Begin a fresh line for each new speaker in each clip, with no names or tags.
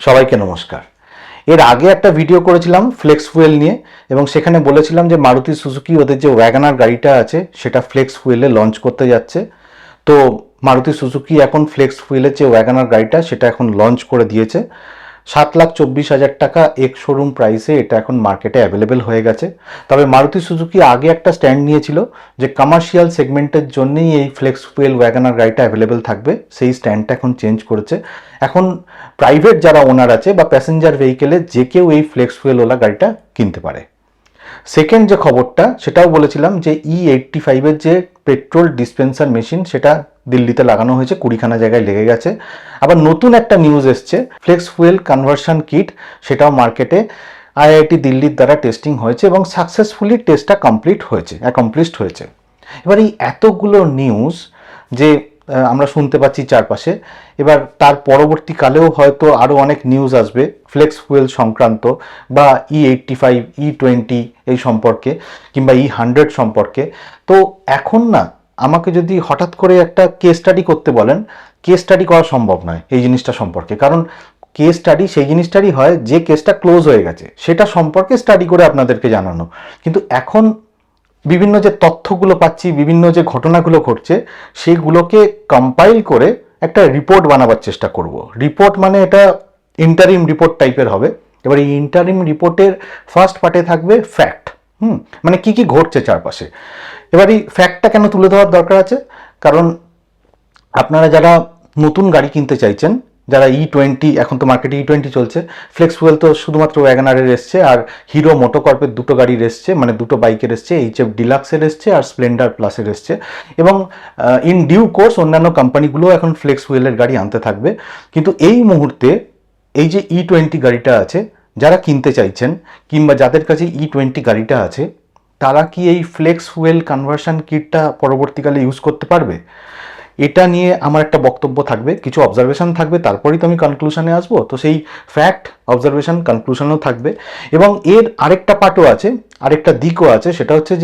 সবাইকে নমস্কার। এর আগে একটা ভিডিও করেছিলাম ফ্লেক্স ফুয়েল নিয়ে এবং সেখানে বলেছিলাম যে মারুতি সুজুকি ওদের যে ওয়াগনার গাড়িটা আছে সেটা ফ্লেক্স ফুয়েলে লঞ্চ করতে যাচ্ছে। তো মারুতি সুজুকি এখন ফ্লেক্স ফুয়েলের যে ওয়াগনার গাড়িটা সেটা এখন লঞ্চ করে দিয়েছে। 7,24,000 টাকা এক শোরুম প্রাইসে এটা এখন মার্কেটে অ্যাভেলেবেল হয়ে গেছে। তবে মারুতি সুজুকি আগে একটা স্ট্যান্ড নিয়েছিল যে কমার্শিয়াল সেগমেন্টের জন্যই এই ফ্লেক্স ফুয়েল ওয়াগনার গাড়িটা অ্যাভেলেবেল থাকবে। সেই স্ট্যান্ডটা এখন চেঞ্জ করেছে। এখন প্রাইভেট যারা ওনার আছে বা প্যাসেঞ্জার ভেহিকেলে যে কেউ এই ফ্লেক্স ফুয়েলওয়ালা গাড়িটা কিনতে পারে। সেকেন্ড যে খবরটা সেটাও বলেছিলাম যে E85-এর যে পেট্রোল ডিসপেন্সার মেশিন সেটা দিল্লিতে লাগানো হয়েছে, 20খানা জায়গায় লেগে গেছে। আবার নতুন একটা নিউজ এসছে, ফ্লেক্স ফুয়েল কনভার্সন কিট সেটাও মার্কেটে IIT দিল্লির দ্বারা টেস্টিং হয়েছে এবং সাকসেসফুলি টেস্টটা অ্যাকমপ্লিশড হয়েছে। এবার এই এতগুলো নিউজ যে আমরা শুনতে পাচ্ছি চারপাশে, এবার তার পরবর্তীকালেও হয়তো আরও অনেক নিউজ আসবে ফ্লেক্স ফুয়েল সংক্রান্ত বা E85, E20 এই সম্পর্কে কিংবা E100 সম্পর্কে। তো এখন না আমাকে যদি হঠাৎ করে একটা কেস স্টাডি করতে বলেন, কেস স্টাডি করা সম্ভব নয় এই জিনিসটা সম্পর্কে। কারণ কেস স্টাডি সেই জিনিসটারই হয় যে কেসটা ক্লোজ হয়ে গেছে সেটা সম্পর্কে স্টাডি করে আপনাদেরকে জানানো। কিন্তু এখন বিভিন্ন যে তথ্যগুলো পাচ্ছি, বিভিন্ন যে ঘটনাগুলো ঘটছে সেগুলোকে কম্পাইল করে একটা রিপোর্ট বানাবার চেষ্টা করব। রিপোর্ট মানে এটা ইন্টারিম রিপোর্ট টাইপের হবে। এবার এই ইন্টারিম রিপোর্টের ফার্স্ট পার্টে থাকবে ফ্যাক্ট, মানে কি কি ঘটছে চারপাশে। এবার এই ফ্যাক্টটা কেন তুলে ধরার দরকার আছে, কারণ আপনারা যারা নতুন গাড়ি কিনতে চাইছেন, যারা E20, এখন তো মার্কেটে E20 চলছে, ফ্লেক্স ফুয়েল তো শুধুমাত্র ওয়াগনারের এসছে আর হিরো মোটোকর্পের দুটো গাড়ির এসছে, মানে দুটো বাইকের এসছে, HF ডিলাক্সের এসছে আর স্প্লেন্ডার প্লাসের এসছে। এবং ইন ডিউ কোর্স অন্যান্য কোম্পানিগুলো এখন ফ্লেক্স ফুয়েলের গাড়ি আনতে থাকবে। কিন্তু এই মুহূর্তে এই যে E20 গাড়িটা আছে, যারা কিনতে চাইছেন কিংবা যাদের কাছে E20 গাড়িটা আছে তারা কি এই ফ্লেক্স ফুয়েল কনভার্সন কিটটা পরবর্তীকালে ইউজ করতে পারবে? এটা নিয়ে আমার একটা বক্তব্য থাকবে, কিছু অবজারভেশন থাকবে, তারপরেই তো আমি কনক্লুশনে আসবো। তো সেই ফ্যাক্ট, অবজারভেশন, কনক্লুশনও থাকবে। এবং এর আরেকটা পার্টও আছে, আরেকটা দিকও আছে, সেটা হচ্ছে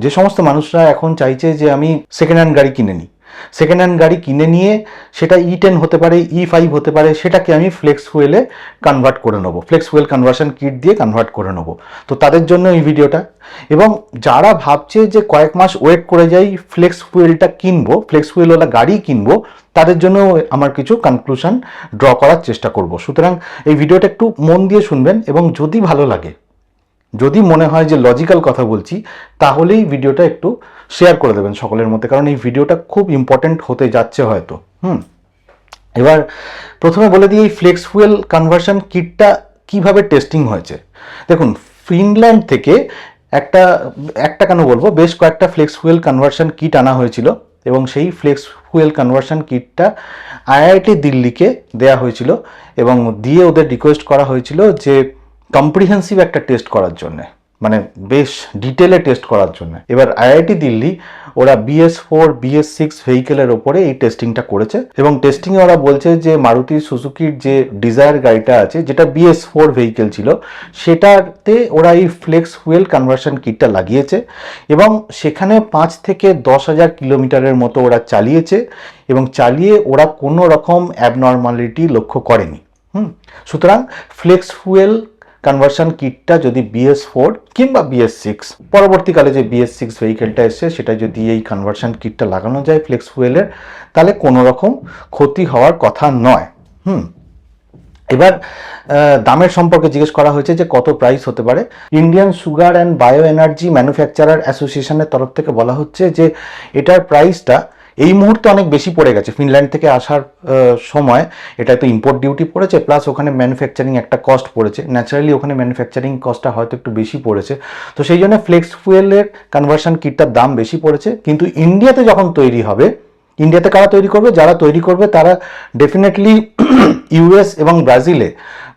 যে সমস্ত মানুষরা এখন চাইছে যে আমি সেকেন্ড হ্যান্ড গাড়ি কিনে নিই, সেকেন্ড হ্যান্ড গাড়ি কিনে নিয়ে সেটা E10 হতে পারে, E5 হতে পারে, সেটাকে আমি ফ্লেক্স ফুয়েলে কনভার্ট করে নেবো, ফ্লেক্স ফুয়েল কনভার্সন কিট দিয়ে কনভার্ট করে নেবো। তো তাদের জন্য এই ভিডিওটা। এবং যারা ভাবছে যে কয়েক মাস ওয়েট করে যাই ফ্লেক্স ফুয়েলটা কিনবো, ফ্লেক্স ফুয়েলওয়ালা গাড়ি কিনবো, তাদের জন্য আমার কিছু কনক্লুশন ড্র করার চেষ্টা করব। সুতরাং এই ভিডিওটা একটু মন দিয়ে শুনবেন এবং যদি ভালো লাগে, যদি মনে হয় যে লজিক্যাল কথা বলছি, তাহলেই ভিডিওটা একটু শেয়ার করে দেবেন সকলের মধ্যে, কারণ এই ভিডিওটা খুব ইম্পর্টেন্ট হতে যাচ্ছে হয়তো। এবার প্রথমে বলে দিই এই ফ্লেক্স ফুয়েল কনভার্সন কিটটা কিভাবে টেস্টিং হয়েছে। দেখুন, ফিনল্যান্ড থেকে একটা কেন বলবো, বেশ কয়েকটা ফ্লেক্স ফুয়েল কনভার্সন কিট আনা হয়েছিল এবং সেই ফ্লেক্স ফুয়েল কনভার্সন কিটটা IIT দিল্লিকে দেয়া হয়েছিল এবং দিয়ে ওদের রিকোয়েস্ট করা হয়েছিল যে কম্প্রিহেন্সিভ একটা টেস্ট করার জন্য, মানে বেশ ডিটেলে টেস্ট করার জন্য। এবার IIT দিল্লি ওরা BS4, BS6 ভেহিকেলের ওপরে এই টেস্টিংটা করেছে এবং টেস্টিংয়ে ওরা বলছে যে মারুতি সুজুকির যে ডিজায়ার গাড়িটা আছে, যেটা BS4 ভেহিকেল ছিল, সেটাতে ওরা এই ফ্লেক্স ফুয়েল কনভার্সন কিটটা লাগিয়েছে এবং সেখানে 5 থেকে 10,000 কিলোমিটারের মতো ওরা চালিয়েছে এবং চালিয়ে ওরা কোনো রকম অ্যাবনর্মালিটি লক্ষ্য করেনি। সুতরাং ফ্লেক্স ফুয়েল কনভার্সন কিটটা যদি BS4 কিংবা BS6, পরবর্তীকালে যে BS6 ভেহিকেলটা এসছে সেটা যদি এই কনভার্সন কিটটা লাগানো যায় ফ্লেক্স ফুয়েলের, তাহলে কোনো রকম ক্ষতি হওয়ার কথা নয়। এবার দামের সম্পর্কে জিজ্ঞেস করা হয়েছে যে কত প্রাইস হতে পারে। Indian sugar and bio energy manufacturer অ্যাসোসিয়েশনের তরফ থেকে বলা হচ্ছে যে এটার প্রাইসটা এই মুহূর্তে অনেক বেশি পড়ে গেছে। ফিনল্যান্ড থেকে আসার সময় এটা তো ইম্পোর্ট ডিউটি পড়েছে, প্লাস ওখানে ম্যানুফ্যাকচারিং একটা কস্ট পড়েছে, ন্যাচারালি ওখানে ম্যানুফ্যাকচারিং কস্টটা হয়তো একটু বেশি পড়েছে। তো সেই জন্য ফ্লেক্স ফুয়েলের কনভার্সন কিটটার দাম বেশি পড়েছে। কিন্তু ইন্ডিয়াতে যখন তৈরি হবে, ইন্ডিয়াতে কারা তৈরি করবে, যারা তৈরি করবে তারা ডেফিনেটলি US এবং ব্রাজিলে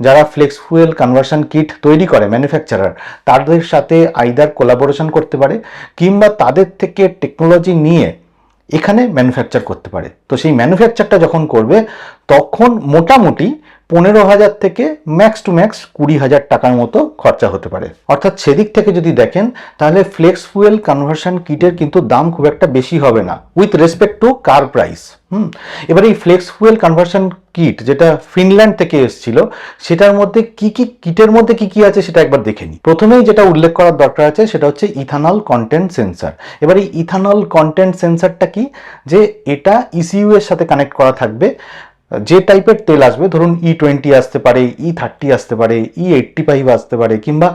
যারা ফ্লেক্স ফুয়েল কনভার্সন কিট তৈরি করে ম্যানুফ্যাকচারার, তাদের সাথে আইদার কোলাবোরেশন করতে পারে কিংবা তাদের থেকে টেকনোলজি নিয়ে এখানে ম্যানুফ্যাকচার করতে পারে। তো সেই ম্যানুফ্যাকচারটা যখন করবে তখন মোটামুটি 15,000 থেকে ম্যাক্স টু ম্যাক্স 20,000 টাকার মতো খরচা হতে পারে। অর্থাৎ সেদিক থেকে যদি দেখেন তাহলে ফ্লেক্স ফুয়েল কনভার্সন কিটের কিন্তু দাম খুব একটা বেশি হবে না with respect to car price. এবার এই ফ্লেক্স ফুয়েল কনভার্সন কিট যেটা ফিনল্যান্ড থেকে এসেছিল সেটার মধ্যে কি কি কিটের মধ্যে কি কি আছে সেটা একবার দেখে নিই। প্রথমেই যেটা উল্লেখ করার দরকার আছে সেটা হচ্ছে ইথানল কন্টেন্ট সেন্সার। এবার এই ইথানল কন্টেন্ট সেন্সারটা কি, যে এটা ইসিইউ এর সাথে কানেক্ট করা থাকবে। যে টাইপের তেল আসবে, ধরুন E20 আসতে পারে, E30 আসতে পারে, E85 আসতে পারে, কিংবা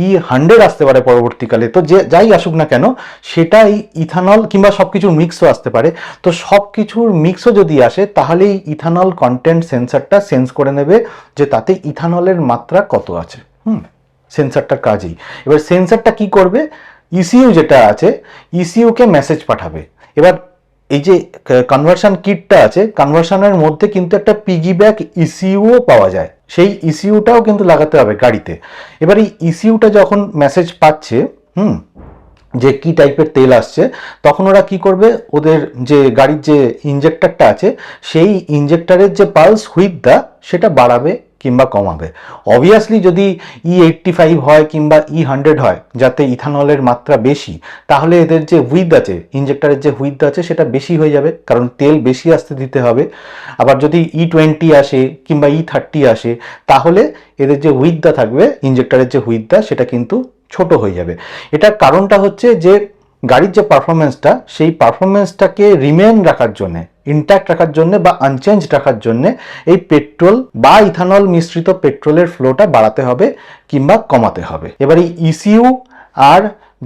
E100 আসতে পারে পরবর্তীকালে, তো যে যাই আসুক না কেন সেটা এই ইথানল কিংবা সব কিছুর মিক্সও আসতে পারে। তো সব কিছুর মিক্সও যদি আসে তাহলে এই ইথানল কন্টেন্ট সেন্সারটা সেন্স করে নেবে যে তাতে ইথানলের মাত্রা কত আছে। সেন্সারটার কাজই। এবার সেন্সারটা কি করবে, ইসিইউ যেটা আছে ইসিইউকে মেসেজ পাঠাবে। এবার এই যে কনভার্সন কিটটা আছে, কনভার্সনের মধ্যে কিন্তু একটা পিগিব্যাক ইসিইউও পাওয়া যায়, সেই ইসিইউটাও কিন্তু লাগাতে হবে গাড়িতে। এবার এই ইসিইউটা যখন মেসেজ পাচ্ছে যে কি টাইপের তেল আসছে, তখন ওরা কি করবে, ওদের যে গাড়ির যে ইঞ্জেক্টরটা আছে সেই ইঞ্জেক্টরের যে পালস হুইথটা সেটা বাড়াবে কিংবা কমাবে। অবভিয়াসলি যদি E85 হয় কিংবা E100 হয় যাতে ইথানলের মাত্রা বেশি, তাহলে এদের যে হুইথ আছে, ইঞ্জেক্টরের যে হুইথ আছে সেটা বেশি হয়ে যাবে, কারণ তেল বেশি আসতে দিতে হবে। আবার যদি E20 আসে কিংবা E30 আসে তাহলে এদের যে হুইথটা থাকবে, ইঞ্জেক্টরের যে হুইথটা, সেটা কিন্তু ছোট হয়ে যাবে। এটার কারণটা হচ্ছে যে গাড়ির যে পারফরমেন্সটা, সেই পারফরমেন্সটাকে রিমেন রাখার জন্য, ইনট্যাক্ট রাখার জন্য বা আনচেঞ্জ রাখার জন্য এই পেট্রোল বা ইথানল মিশ্রিত পেট্রোলের ফ্লোটা বাড়াতে হবে কিংবা কমাতে হবে। এবার এই ইসিইউ আর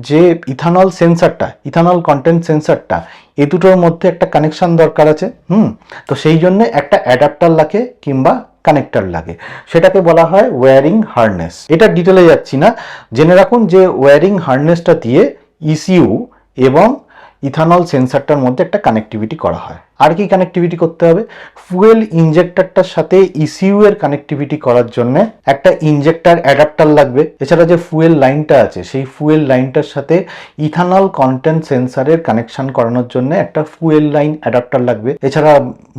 যে ইথানল সেন্সারটা, ইথানল কন্টেন্ট সেন্সারটা, এই দুটোর মধ্যে একটা কানেকশন দরকার আছে। তো সেই জন্য একটা অ্যাডাপ্টার লাগে কিংবা কানেক্টর লাগে, সেটাকে বলা হয় ওয়্যারিং হারনেস। এটা ডিটেলে যাচ্ছি না, জেনে রাখুন যে ওয়্যারিং হারনেসটা দিয়ে ইসিইউ এবং ইথানল সেন্সারটার মধ্যে একটা কানেক্টিভিটি করা হয়। আর কি কানেক্টিভিটি করতে হবে, ফুয়েল ইঞ্জেক্টরটার সাথে ইসিইউ এর কানেক্টিভিটি করার জন্য একটা ইঞ্জেক্টর অ্যাডাপ্টার লাগবে। এছাড়া যে ফুয়েল লাইনটা আছে সেই ফুয়েল লাইনটার সাথে ইথানল কন্টেন্ট সেন্সারের কানেকশন করানোর জন্য একটা ফুয়েল লাইন অ্যাডাপ্টার লাগবে। এছাড়া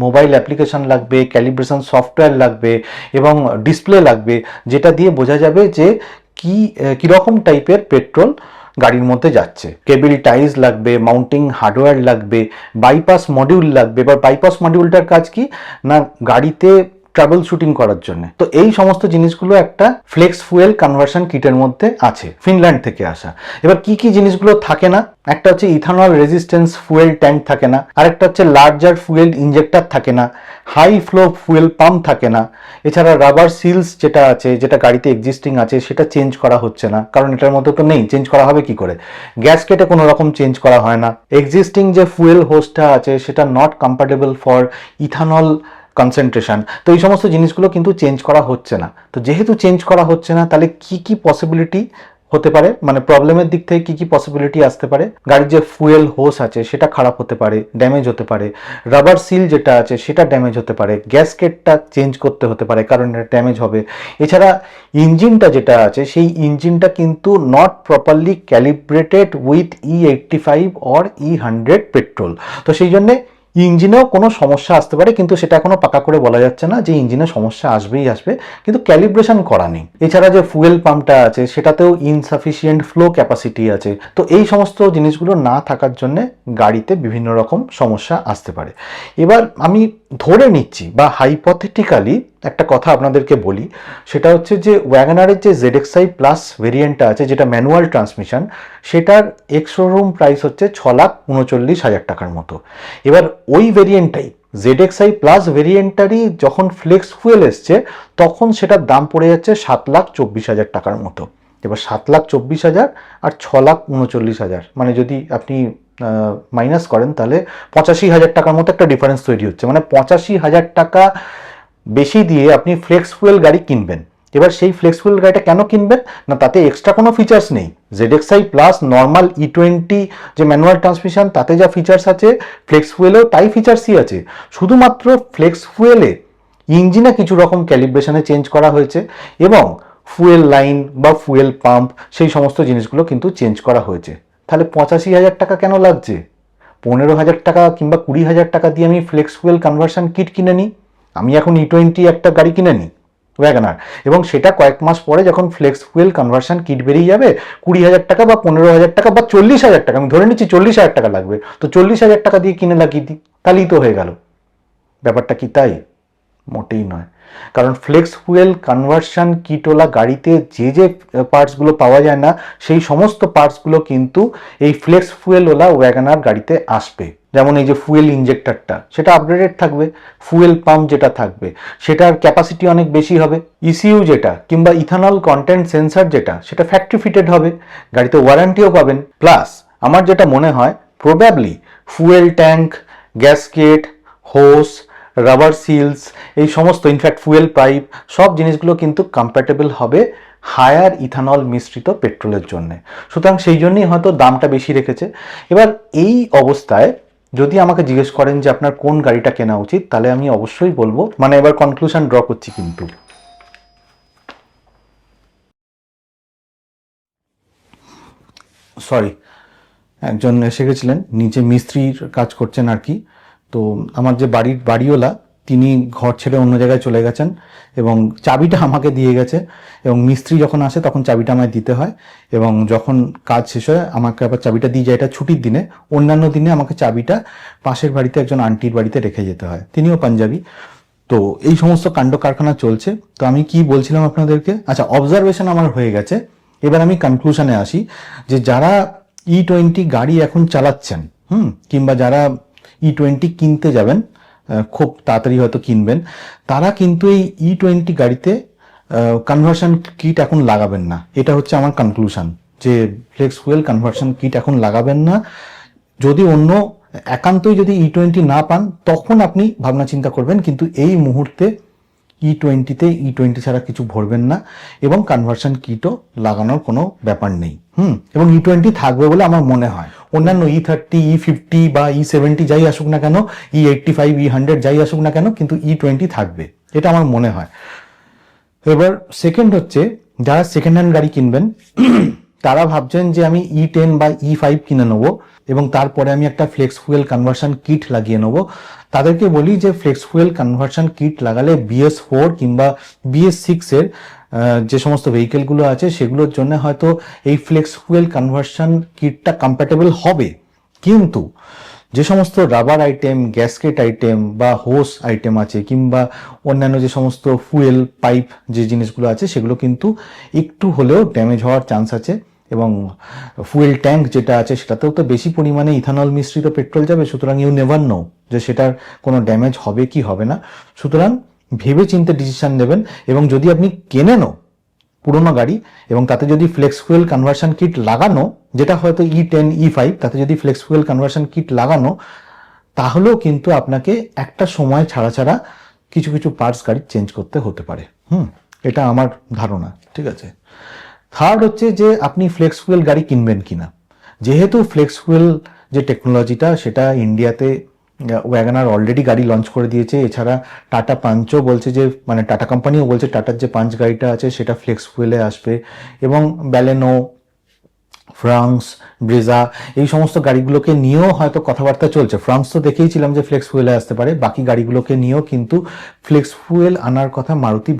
মোবাইল অ্যাপ্লিকেশন লাগবে, ক্যালিব্রেশন সফটওয়্যার লাগবে এবং ডিসপ্লে লাগবে, যেটা দিয়ে বোঝা যাবে যে কিরকম টাইপের পেট্রোল গাড়ির মধ্যে যাচ্ছে। কেবল টাইজ লাগবে, মাউন্টিং হার্ডওয়্যার লাগবে, বাইপাস মডিউল লাগবে। এবার বাইপাস মডিউলটার কাজ কি না, গাড়িতে ট্রাভেল শুটিং করার জন্য। তো এই সমস্ত জিনিসগুলো একটা ফ্লেক্স ফুয়েল কনভার্সন কিটের মধ্যে আছে, ফিনল্যান্ড থেকে আসা। এবার কি কি জিনিসগুলো থাকে না, একটা হচ্ছে ইথানল রেজিস্ট্যান্স ফুয়েল ট্যাঙ্ক থাকে না, আরেকটা হচ্ছে লার্জার ফুয়েল ইঞ্জেক্টর থাকে না, হাই ফ্লো ফুয়েল পাম্প থাকে না। এছাড়া রাবার সিলস যেটা আছে, যেটা গাড়িতে এক্সিস্টিং আছে, সেটা চেঞ্জ করা হচ্ছে না, কারণ এটার মধ্যে তো নেই, চেঞ্জ করা হবে কি করে। গ্যাসকেটে কোনো রকম চেঞ্জ করা হয় না। এক্সিস্টিং যে ফুয়েল হোস্টটা আছে সেটা not compatible for ethanol concentration. তো এই সমস্ত জিনিসগুলো কিন্তু চেঞ্জ করা হচ্ছে না। তো যেহেতু চেঞ্জ করা হচ্ছে না, তাহলে কি কি পসিবিলিটি হতে পারে, মানে প্রবলেমের দিক থেকে কি কি পসিবিলিটি আসতে পারে, গাড়ির যে ফুয়েল হোস আছে সেটা খারাপ হতে পারে, ড্যামেজ হতে পারে, রাবার সিল যেটা আছে সেটা ড্যামেজ হতে পারে, গ্যাসকেটটা চেঞ্জ করতে হতে পারে কারণ এটা ড্যামেজ হবে। এছাড়া ইঞ্জিনটা যেটা আছে সেই ইঞ্জিনটা কিন্তু not properly calibrated with E85 or E100 petrol. তো সেই জন্যে ইঞ্জিনেও কোনো সমস্যা আসতে পারে, কিন্তু সেটা এখনো পাকা করে বলা যাচ্ছে না যে ইঞ্জিনে সমস্যা আসবেই আসবে, কিন্তু ক্যালিব্রেশন করা নেই। এছাড়া যে ফুয়েল পাম্পটা আছে সেটাতেও ইনসাফিসিয়েন্ট ফ্লো ক্যাপাসিটি আছে। তো এই সমস্ত জিনিসগুলো না থাকার জন্য গাড়িতে বিভিন্ন রকম সমস্যা আসতে পারে। এবার আমি ধরে নিচ্ছি বা হাইপোথেটিক্যালি একটা কথা আপনাদেরকে বলি, সেটা হচ্ছে যে ওয়াগনারের যে ZXi প্লাস ভেরিয়েন্টটা আছে, যেটা ম্যানুয়াল ট্রান্সমিশন, সেটার এক্স শোরুম প্রাইস হচ্ছে 6,39,000 টাকার মতো। এবার ওই ভেরিয়েন্টটাই ZXi প্লাস ভেরিয়েন্টটারই যখন ফ্লেক্স ফুয়েল এসছে তখন সেটার দাম পড়ে যাচ্ছে 7,24,000 টাকার মতো। এবার 7,24,000 আর 6,39,000, মানে যদি আপনি মাইনাস করেন তাহলে 85,000 টাকার মতো একটা ডিফারেন্স তৈরি হচ্ছে। মানে 85,000 টাকা বেশি দিয়ে আপনি ফ্লেক্স ফুয়েল গাড়ি কিনবেন। এবার সেই ফ্লেক্স ফুয়েল গাড়িটা কেন কিনবেন না, তাতে এক্সট্রা কোনো ফিচার্স নেই। ZXi প্লাস নর্মাল E20 যে ম্যানুয়াল ট্রান্সমিশন, তাতে যা ফিচার্স আছে ফ্লেক্স ফুয়েলেও তাই ফিচার্সই আছে। শুধুমাত্র ফ্লেক্স ফুয়েলে ইঞ্জিনে কিছু রকম ক্যালিব্রেশনে চেঞ্জ করা হয়েছে এবং ফুয়েল লাইন বা ফুয়েল পাম্প সেই সমস্ত জিনিসগুলো কিন্তু চেঞ্জ করা হয়েছে। তাহলে 85,000 টাকা কেন লাগছে? 15,000 টাকা কিংবা 20,000 টাকা দিয়ে আমি ফ্লেক্স ফুয়েল কনভার্সন কিট কিনে নিই। আমি এখন E20 একটা গাড়ি কিনে নিই, ওয়াগনার, এবং সেটা কয়েক মাস পরে যখন ফ্লেক্স ফুয়েল কনভার্সন কিট বেরিয়ে যাবে 20,000 টাকা বা 15,000 টাকা বা 40,000 টাকা, আমি ধরে নিচ্ছি 40,000 টাকা লাগবে, তো 40,000 টাকা দিয়ে কিনে লাগিয়ে দিই, তাহলেই তো হয়ে গেল। ব্যাপারটা কি তাই? মোটেই নয়। কারণ ফ্লেক্স ফুয়েল কনভার্সন কিটওয়ালা গাড়িতে যে যে পার্টসগুলো পাওয়া যায় না, সেই সমস্ত পার্টসগুলো কিন্তু এই ফ্লেক্স ফুয়েলওয়ালা ওয়াগনার গাড়িতে আসবে। যেমন এই যে ফুয়েল ইঞ্জেক্টরটা, সেটা আপগ্রেডেড থাকবে, ফুয়েল পাম্প যেটা থাকবে সেটার ক্যাপাসিটি অনেক বেশি হবে, ইসিইউ যেটা কিংবা ইথানল কন্টেন্ট সেন্সার যেটা, সেটা ফ্যাক্টরি ফিটেড হবে, গাড়িতে ওয়ারেন্টিও পাবেন। প্লাস আমার যেটা মনে হয় প্রবাবলি ফুয়েল ট্যাঙ্ক, গ্যাসকেট, হোস, রাবার সিলস, এই সমস্ত ইনফ্যাক্ট ফুয়েল পাইপ, সব জিনিসগুলো কিন্তু কম্প্যাটেবল হবে হায়ার ইথানল মিশ্রিত পেট্রোলের জন্য। সুতরাং সেই জন্যই হয়তো দামটা বেশি রেখেছে। এবার এই অবস্থায় যদি আমাকে জিজ্ঞেস করেন যে আপনার কোন গাড়িটা কেনা উচিত, তাহলে আমি অবশ্যই বলবো, মানে এবার কনক্লুশন ড্র করছি কিন্তু, সরি, একজন এসে গেছিলেন, নিচে মিস্ত্রির কাজ করছেন আর কি। তো আমার যে বাড়িওয়ালা, তিনি ঘর ছেড়ে অন্য জায়গায় চলে গেছেন এবং চাবিটা আমাকে দিয়ে গেছে, এবং মিস্ত্রি যখন আসে তখন চাবিটা আমায় দিতে হয়, এবং যখন কাজ শেষ হয় আমাকে আবার চাবিটা দিয়ে যায়, এটা ছুটির দিনে। অন্যান্য দিনে আমাকে চাবিটা পাশের বাড়িতে একজন আন্টির বাড়িতে রেখে যেতে হয়, তিনিও পাঞ্জাবি। তো এই সমস্ত কাণ্ড কারখানা চলছে। তো আমি কি বলছিলাম আপনাদেরকে, আচ্ছা, অবজারভেশন আমার হয়ে গেছে, এবার আমি কনক্লুশনে আসি যে যারা E20 গাড়ি এখন চালাচ্ছেন, কিংবা যারা E20 কিনতে যাবেন, খুব তাড়াতাড়ি হয়তো কিনবেন, তারা কিন্তু এই E20 গাড়িতে কনভার্সন কিট এখন লাগাবেন না। এটা হচ্ছে আমার কনক্লুশন, যে ফ্লেক্স ফুয়েল কনভার্সন কিট এখন লাগাবেন না। যদি অন্য একান্তই যদি E20 না পান, তখন আপনি ভাবনা চিন্তা করবেন, কিন্তু এই মুহূর্তে E20-তে E20 ছাড়া কিছু ভরবেন না, এবং কনভার্সন কিটও লাগানোর কোনো ব্যাপার নেই। এবং E20 থাকবে বলে আমার মনে হয়। অন্যান্য E30, E50 বা E70 যাই আসুক না কেন, E85, E100 যাই আসুক না কেন, কিন্তু E20 থাকবে, এটা আমার মনে হয়। এবার সেকেন্ড হচ্ছে, যারা সেকেন্ড হ্যান্ড গাড়ি কিনবেন তারা ভাবছেন যে আমি E10 বা E5 কিনে নেবো এবং তারপরে আমি একটা ফ্লেক্স ফুয়েল কনভার্সন কিট লাগিয়ে নেবো। তাদেরকে বলি যে ফ্লেক্স ফুয়েল কনভার্সন কিট লাগালে BS4 কিংবা BS6 এর যে সমস্ত ভেহিকেলগুলো আছে সেগুলোর জন্য হয়তো এই ফ্লেক্স ফুয়েল কনভার্সন কিটটা কম্প্যাটেবল হবে, কিন্তু যে সমস্ত রাবার আইটেম, গ্যাসকেট আইটেম বা হোস আইটেম আছে, কিংবা অন্যান্য যে সমস্ত ফুয়েল পাইপ যে জিনিসগুলো আছে, সেগুলো কিন্তু একটু হলেও ড্যামেজ হওয়ার চান্স আছে। এবং ফুয়েল ট্যাঙ্ক যেটা আছে সেটাতেও তো বেশি পরিমাণে ইথানল মিশ্রিত পেট্রোল যাবে, সুতরাং ইউ নেভার নো যে সেটার কোনো ড্যামেজ হবে কি হবে না। সুতরাং ভেবে চিন্তে ডিসিশন নেবেন। এবং যদি আপনি কেনেনও পুরোনো গাড়ি এবং তাতে যদি ফ্লেক্স ফুয়েল কনভার্সন কিট লাগানো, যেটা হয়তো E10, E5, তাতে যদি ফ্লেক্স ফুয়েল কনভার্সন কিট লাগানো, তাহলেও কিন্তু আপনাকে একটা সময় ছাড়া ছাড়া কিছু কিছু পার্টস গাড়ি চেঞ্জ করতে হতে পারে। এটা আমার ধারণা, ঠিক আছে। থার্ড হচ্ছে যে আপনি ফ্লেক্স ফুয়েল গাড়ি কিনবেন কিনা। যেহেতু ফ্লেক্স ফুয়েল যে টেকনোলজিটা, সেটা ইন্ডিয়াতে ওয়াগনার অলরেডি গাড়ি লঞ্চ করে দিয়েছে। এছাড়া টাটা পাঞ্চও বলছে যে, মানে টাটা কোম্পানিও বলছে টাটার যে পাঞ্চ গাড়িটা আছে সেটা ফ্লেক্স ফুয়েলে আসবে, এবং ব্যালেনো, ফ্রান্স, ব্রেজা, এই সমস্ত গাড়িগুলোকে নিয়েও হয়তো কথাবার্তা চলছে। ফ্রান্স তো দেখেইছিলাম যে ফ্লেক্স ফুয়েলে আসতে পারে, বাকি গাড়িগুলোকে নিয়েও কিন্তু ফ্লেক্স ফুয়েল আনার কথা মারুতি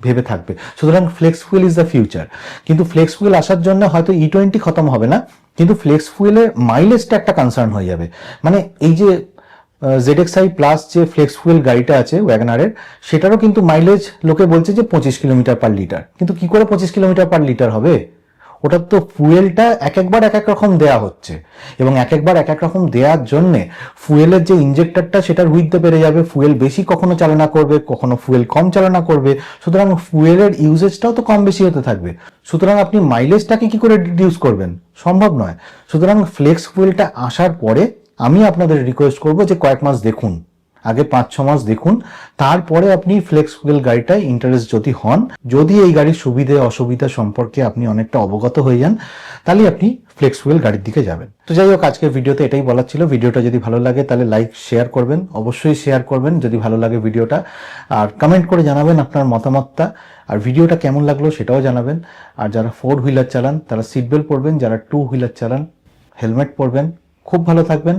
ভেবে থাকবে। সুতরাং flex fuel is the future. কিন্তু ফ্লেক্স ফুয়েল আসার জন্য হয়তো E20 খতম হবে না, কিন্তু ফ্লেক্স ফুয়েলের মাইলেজটা একটা কনসার্ন হয়ে যাবে। মানে এই যে ZXi প্লাস যে ফ্লেক্স ফুয়েল গাড়িটা আছে ওয়াগনারের, সেটারও কিন্তু মাইলেজ লোকে বলছে যে 25 কিলোমিটার পার লিটার। কিন্তু কি করে 25 কিলোমিটার পার লিটার হবে? ওটার তো ফুয়েলটা এক একবার এক এক রকম দেয়া হচ্ছে, এবং এক একবার এক এক রকম দেওয়ার জন্যে ফুয়েলের যে ইঞ্জেক্টরটা সেটার হুইথতে বেড়ে যাবে, ফুয়েল বেশি কখনো চালনা করবে, কখনো ফুয়েল কম চালনা করবে। সুতরাং ফুয়েলের ইউজেজটাও তো কম বেশি হতে থাকবে। সুতরাং আপনি মাইলেজটাকে কি করে রিডিউস করবেন? সম্ভব নয়। সুতরাং ফ্লেক্স ফুয়েলটা আসার পরে আমি আপনাদের রিকোয়েস্ট করব যে কয়েক মাস দেখুন, আগে 5-6 মাস দেখুন, তারপরে আপনি ফ্লেক্স ফুয়েল গাড়িটায় ইন্টারেস্ট যদি হন, যদি এই গাড়ির সুবিধে অসুবিধা সম্পর্কে আপনি অনেকটা অবগত হয়ে যান, তাহলে আপনি ফ্লেক্স ফুয়েল গাড়ির দিকে যাবেন। তো যাই হোক, আজকের ভিডিওতে এটাই বলার ছিল। ভিডিওটা যদি ভালো লাগে তাহলে লাইক শেয়ার করবেন, অবশ্যই শেয়ার করবেন যদি ভালো লাগে ভিডিওটা, আর কমেন্ট করে জানাবেন আপনার মতামতটা, আর ভিডিওটা কেমন লাগলো সেটাও জানাবেন। আর যারা 4 হুইলার চালান তারা সিট বেল্ট পরবেন, যারা 2 হুইলার চালান হেলমেট পরবেন। খুব ভালো থাকবেন।